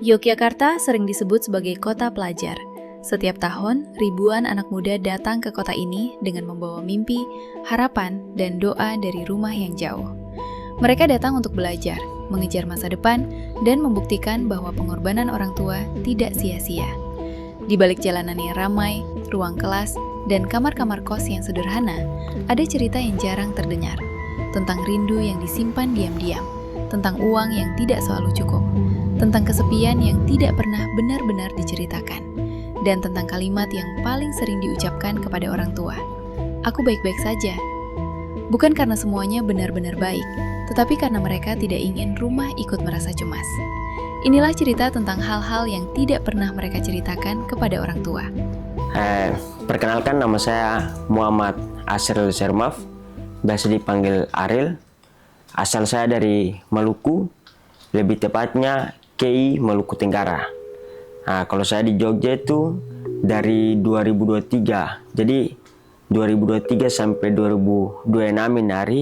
Yogyakarta sering disebut sebagai kota pelajar. Setiap tahun, ribuan anak muda datang ke kota ini dengan membawa mimpi, harapan, dan doa dari rumah yang jauh. Mereka datang untuk belajar, mengejar masa depan, dan membuktikan bahwa pengorbanan orang tua tidak sia-sia. Di balik jalanan yang ramai, ruang kelas, dan kamar-kamar kos yang sederhana, ada cerita yang jarang terdengar, tentang rindu yang disimpan diam-diam, tentang uang yang tidak selalu cukup, tentang kesepian yang tidak pernah benar-benar diceritakan, dan tentang kalimat yang paling sering diucapkan kepada orang tua. Aku baik-baik saja. Bukan karena semuanya benar-benar baik, tetapi karena mereka tidak ingin rumah ikut merasa cemas. Inilah cerita tentang hal-hal yang tidak pernah mereka ceritakan kepada orang tua. Perkenalkan, nama saya Muhammad Asril Sermaf, biasa dipanggil Aril. Asal saya dari Maluku, lebih tepatnya KI Maluku Tenggara. Nah, kalau saya di Jogja itu dari 2023. Jadi 2023 sampai 2026 ini hari,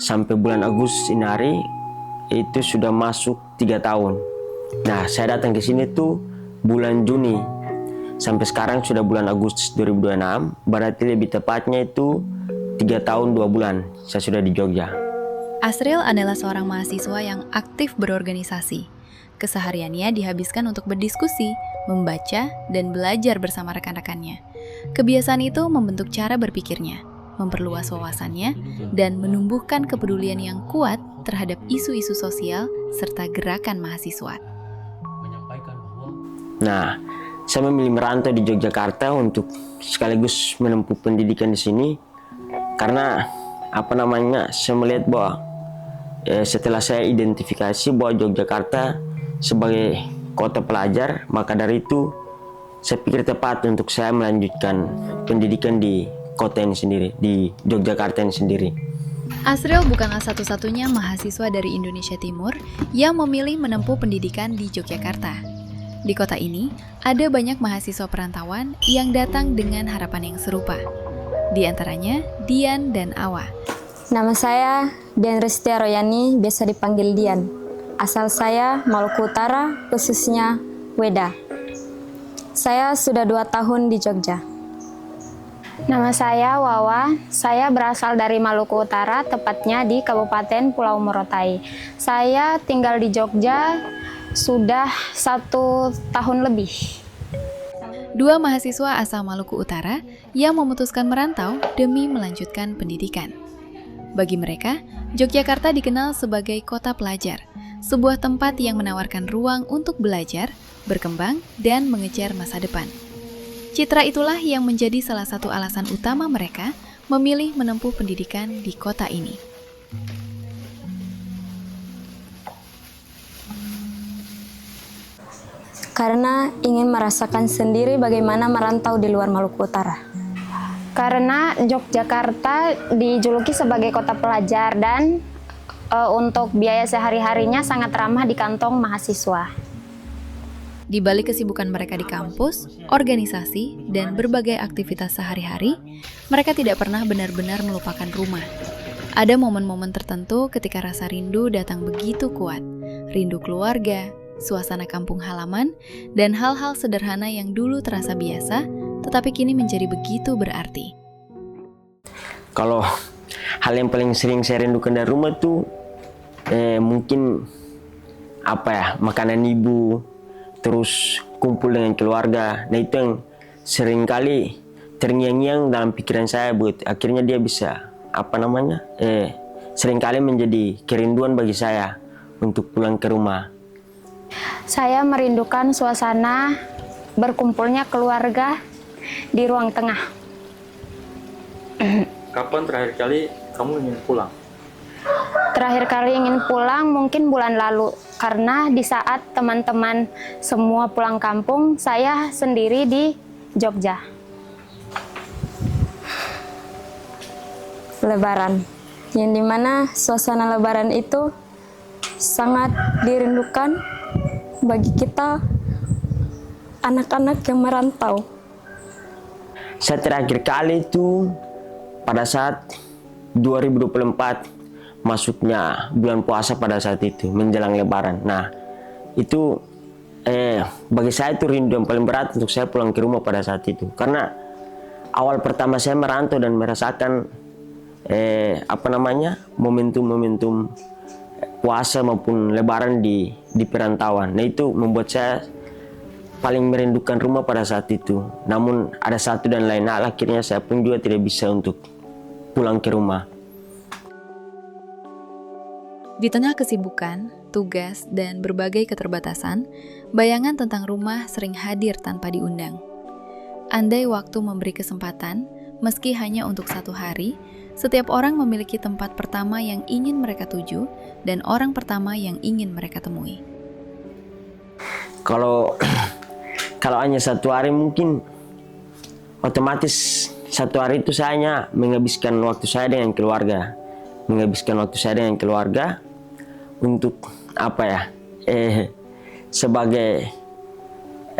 sampai bulan Agustus ini hari, itu sudah masuk 3 tahun. Nah, saya datang ke sini tuh bulan Juni. Sampai sekarang sudah bulan Agustus 2026, berarti lebih tepatnya itu 3 tahun 2 bulan saya sudah di Jogja. Asril adalah seorang mahasiswa yang aktif berorganisasi. Kesehariannya dihabiskan untuk berdiskusi, membaca, dan belajar bersama rekan-rekannya. Kebiasaan itu membentuk cara berpikirnya, memperluas wawasannya, dan menumbuhkan kepedulian yang kuat terhadap isu-isu sosial serta gerakan mahasiswa. Nah, saya memilih merantau di Yogyakarta untuk sekaligus menempuh pendidikan di sini karena saya melihat bahwa setelah saya identifikasi bahwa Yogyakarta sebagai kota pelajar, maka dari itu saya pikir tepat untuk saya melanjutkan pendidikan di kota ini sendiri, di Yogyakarta ini sendiri. Asril bukanlah satu-satunya mahasiswa dari Indonesia Timur yang memilih menempuh pendidikan di Yogyakarta. Di kota ini, ada banyak mahasiswa perantauan yang datang dengan harapan yang serupa. Di antaranya, Dian dan Awa. Nama saya Dian Restia Royani, biasa dipanggil Dian. Asal saya Maluku Utara, khususnya Weda. Saya sudah 2 tahun di Jogja. Nama saya Wawa, saya berasal dari Maluku Utara, tepatnya di Kabupaten Pulau Morotai. Saya tinggal di Jogja sudah 1 tahun lebih. 2 mahasiswa asal Maluku Utara yang memutuskan merantau demi melanjutkan pendidikan. Bagi mereka, Yogyakarta dikenal sebagai kota pelajar, sebuah tempat yang menawarkan ruang untuk belajar, berkembang, dan mengejar masa depan. Citra itulah yang menjadi salah satu alasan utama mereka memilih menempuh pendidikan di kota ini. Karena ingin merasakan sendiri bagaimana merantau di luar Maluku Utara. Karena Yogyakarta dijuluki sebagai kota pelajar dan untuk biaya sehari-harinya sangat ramah di kantong mahasiswa. Di balik kesibukan mereka di kampus, organisasi, dan berbagai aktivitas sehari-hari, mereka tidak pernah benar-benar melupakan rumah. Ada momen-momen tertentu ketika rasa rindu datang begitu kuat. Rindu keluarga, suasana kampung halaman, dan hal-hal sederhana yang dulu terasa biasa, tetapi kini menjadi begitu berarti. Kalau hal yang paling sering saya rindukan dari rumah tuh mungkin makanan ibu, terus kumpul dengan keluarga. Nah, itu yang sering kali terngiang-ngiang dalam pikiran saya, buat akhirnya dia bisa sering kali menjadi kerinduan bagi saya untuk pulang ke rumah. Saya merindukan suasana berkumpulnya keluarga di ruang tengah. Kapan terakhir kali kamu ingin pulang? Terakhir kali ingin pulang mungkin bulan lalu, karena di saat teman-teman semua pulang kampung, saya sendiri di Jogja. Lebaran, yang dimana suasana Lebaran itu sangat dirindukan bagi kita anak-anak yang merantau. Saya terakhir kali itu pada saat 2024, masuknya bulan puasa pada saat itu menjelang Lebaran. Nah, itu bagi saya itu rindu yang paling berat untuk saya pulang ke rumah pada saat itu. Karena awal pertama saya merantau dan merasakan momentum-momentum puasa maupun lebaran di perantauan. Nah itu membuat saya paling merindukan rumah pada saat itu. Namun ada satu dan lain hal, akhirnya saya pun juga tidak bisa untuk pulang ke rumah. Di tengah kesibukan, tugas, dan berbagai keterbatasan, bayangan tentang rumah sering hadir tanpa diundang. Andai waktu memberi kesempatan, meski hanya untuk 1 hari, setiap orang memiliki tempat pertama yang ingin mereka tuju dan orang pertama yang ingin mereka temui. Kalau hanya 1 hari mungkin otomatis 1 hari itu saya hanya menghabiskan waktu saya dengan keluarga. Untuk sebagai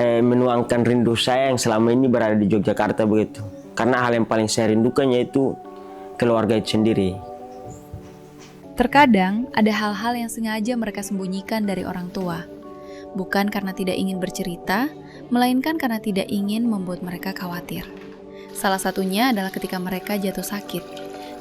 menuangkan rindu saya yang selama ini berada di Yogyakarta begitu. Karena hal yang paling saya rindukan yaitu keluarga itu sendiri. Terkadang ada hal-hal yang sengaja mereka sembunyikan dari orang tua. Bukan karena tidak ingin bercerita, melainkan karena tidak ingin membuat mereka khawatir. Salah satunya adalah ketika mereka jatuh sakit.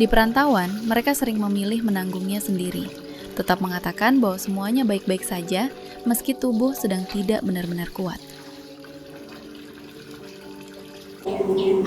Di perantauan, mereka sering memilih menanggungnya sendiri, tetap mengatakan bahwa semuanya baik-baik saja, meski tubuh sedang tidak benar-benar kuat.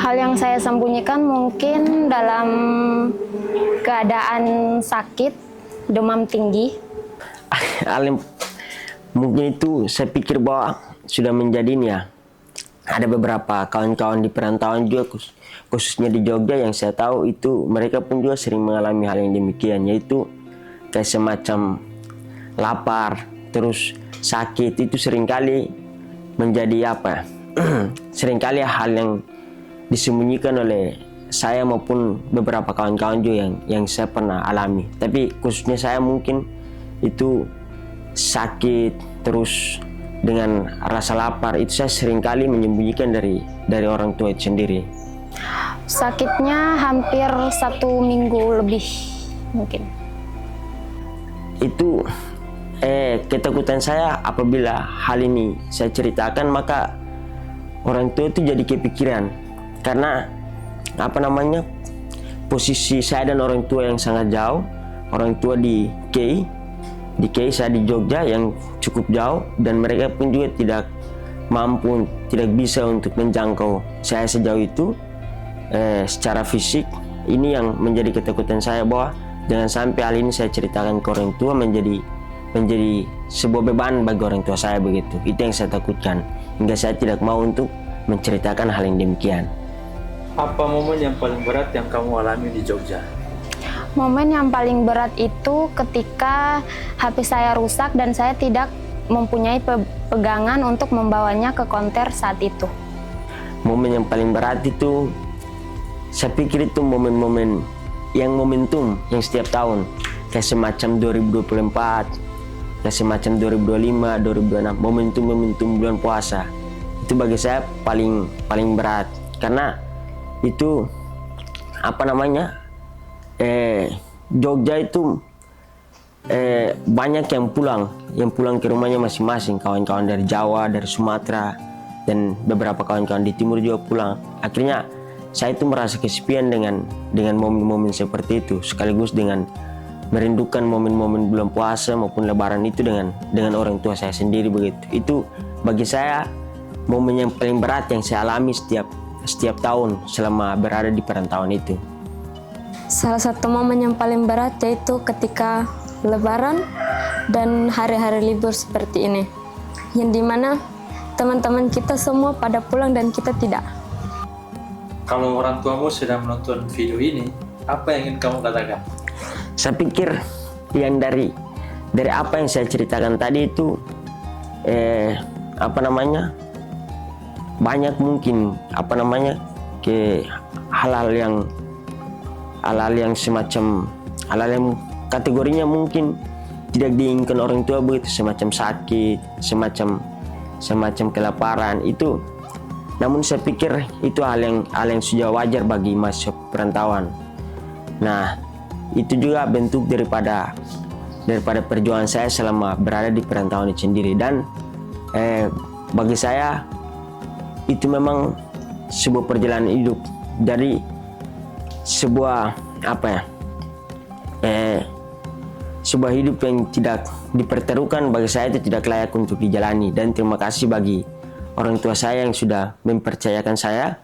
Hal yang saya sembunyikan mungkin dalam keadaan sakit, demam tinggi. Mungkin itu saya pikir bahwa sudah menjadi ada beberapa kawan-kawan di perantauan juga, khususnya di Jogja yang saya tahu itu mereka pun juga sering mengalami hal yang demikian, yaitu kayak semacam lapar, terus sakit. Itu seringkali menjadi seringkali hal yang disembunyikan oleh saya maupun beberapa kawan-kawan juga yang saya pernah alami. Tapi khususnya saya mungkin itu sakit terus dengan rasa lapar, itu saya seringkali menyembunyikan dari orang tua itu sendiri. Sakitnya hampir 1 minggu lebih mungkin. Itu ketakutan saya apabila hal ini saya ceritakan, maka orang tua itu jadi kepikiran. Karena posisi saya dan orang tua yang sangat jauh. Orang tua di KI, saya di Jogja yang cukup jauh, dan mereka pun juga tidak bisa untuk menjangkau saya sejauh itu secara fisik. Ini yang menjadi ketakutan saya, bahwa jangan sampai hal ini saya ceritakan ke orang tua menjadi sebuah beban bagi orang tua saya begitu. Itu yang saya takutkan, hingga saya tidak mau untuk menceritakan hal yang demikian. Apa momen yang paling berat yang kamu alami di Jogja? Momen yang paling berat itu ketika HP saya rusak dan saya tidak mempunyai pegangan untuk membawanya ke konter saat itu. Momen yang paling berat itu, saya pikir itu momentum yang setiap tahun, kayak semacam 2024, kayak semacam 2025, 2026, momentum bulan puasa. Itu bagi saya paling berat, karena itu Jogja itu banyak yang pulang ke rumahnya masing-masing, kawan-kawan dari Jawa, dari Sumatera, dan beberapa kawan-kawan di timur juga pulang. Akhirnya saya itu merasa kesepian dengan momen-momen seperti itu, sekaligus dengan merindukan momen-momen bulan puasa maupun lebaran itu dengan orang tua saya sendiri begitu. Itu bagi saya momen yang paling berat yang saya alami setiap tahun selama berada di perantauan itu. Salah satu momen yang paling berat yaitu ketika lebaran dan hari-hari libur seperti ini, yang dimana teman-teman kita semua pada pulang dan kita tidak. Kalau orang tuamu sedang menonton video ini, apa yang ingin kamu katakan? Saya pikir yang dari apa yang saya ceritakan tadi itu banyak mungkin ke hal-hal yang semacam hal-hal yang kategorinya mungkin tidak diinginkan orang tua begitu, semacam sakit, semacam kelaparan itu. Namun saya pikir itu hal yang sudah wajar bagi mahasiswa perantauan. Nah, itu juga bentuk daripada perjuangan saya selama berada di perantauan itu sendiri. Dan bagi saya itu memang sebuah perjalanan hidup dari sebuah sebuah hidup yang tidak dipertaruhkan. Bagi saya itu tidak layak untuk dijalani, dan terima kasih bagi orang tua saya yang sudah mempercayakan saya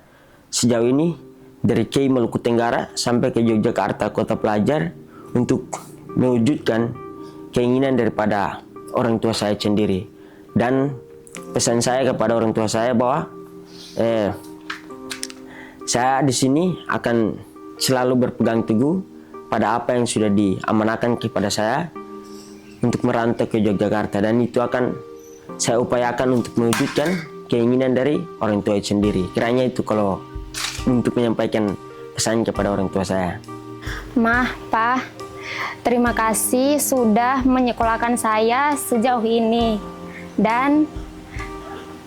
sejauh ini dari Kei Maluku Tenggara sampai ke Yogyakarta kota pelajar untuk mewujudkan keinginan daripada orang tua saya sendiri. Dan pesan saya kepada orang tua saya bahwa saya di sini akan selalu berpegang teguh pada apa yang sudah diamanahkan kepada saya untuk merantau ke Yogyakarta, dan itu akan saya upayakan untuk mewujudkan keinginan dari orang tua sendiri. Kiranya itu kalau untuk menyampaikan pesan kepada orang tua saya. Mah, Pa, terima kasih sudah menyekolahkan saya sejauh ini. Dan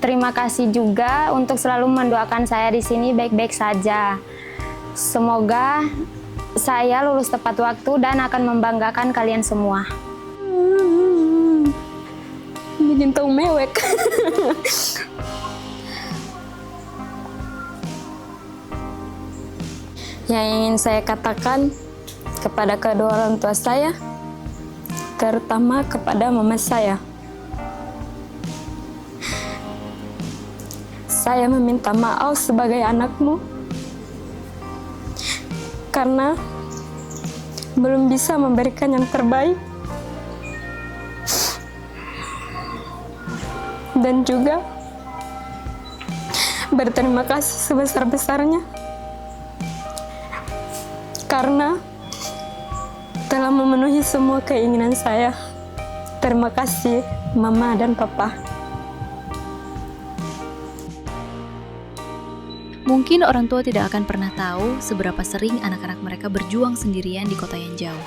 terima kasih juga untuk selalu mendoakan saya di sini baik-baik saja. Semoga saya lulus tepat waktu dan akan membanggakan kalian semua. Bikin tau mewek. Yang ingin saya katakan kepada kedua orang tua saya, terutama kepada mama saya. Saya meminta maaf sebagai anakmu karena belum bisa memberikan yang terbaik, dan juga berterima kasih sebesar-besarnya karena telah memenuhi semua keinginan saya. Terima kasih Mama dan Papa. Mungkin orang tua tidak akan pernah tahu seberapa sering anak-anak mereka berjuang sendirian di kota yang jauh.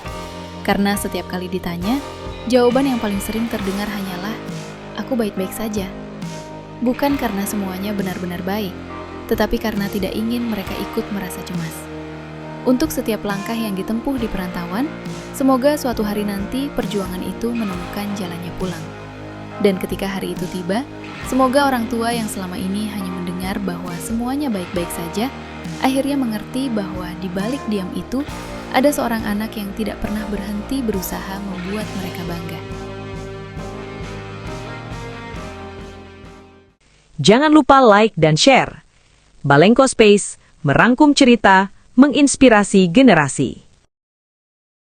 Karena setiap kali ditanya, jawaban yang paling sering terdengar hanyalah, "Aku baik-baik saja." Bukan karena semuanya benar-benar baik, tetapi karena tidak ingin mereka ikut merasa cemas. Untuk setiap langkah yang ditempuh di perantauan, semoga suatu hari nanti perjuangan itu menemukan jalannya pulang. Dan ketika hari itu tiba, semoga orang tua yang selama ini hanya mendengar bahwa semuanya baik-baik saja, akhirnya mengerti bahwa di balik diam itu, ada seorang anak yang tidak pernah berhenti berusaha membuat mereka bangga. Jangan lupa like dan share. Balengko Space, merangkum cerita, menginspirasi generasi.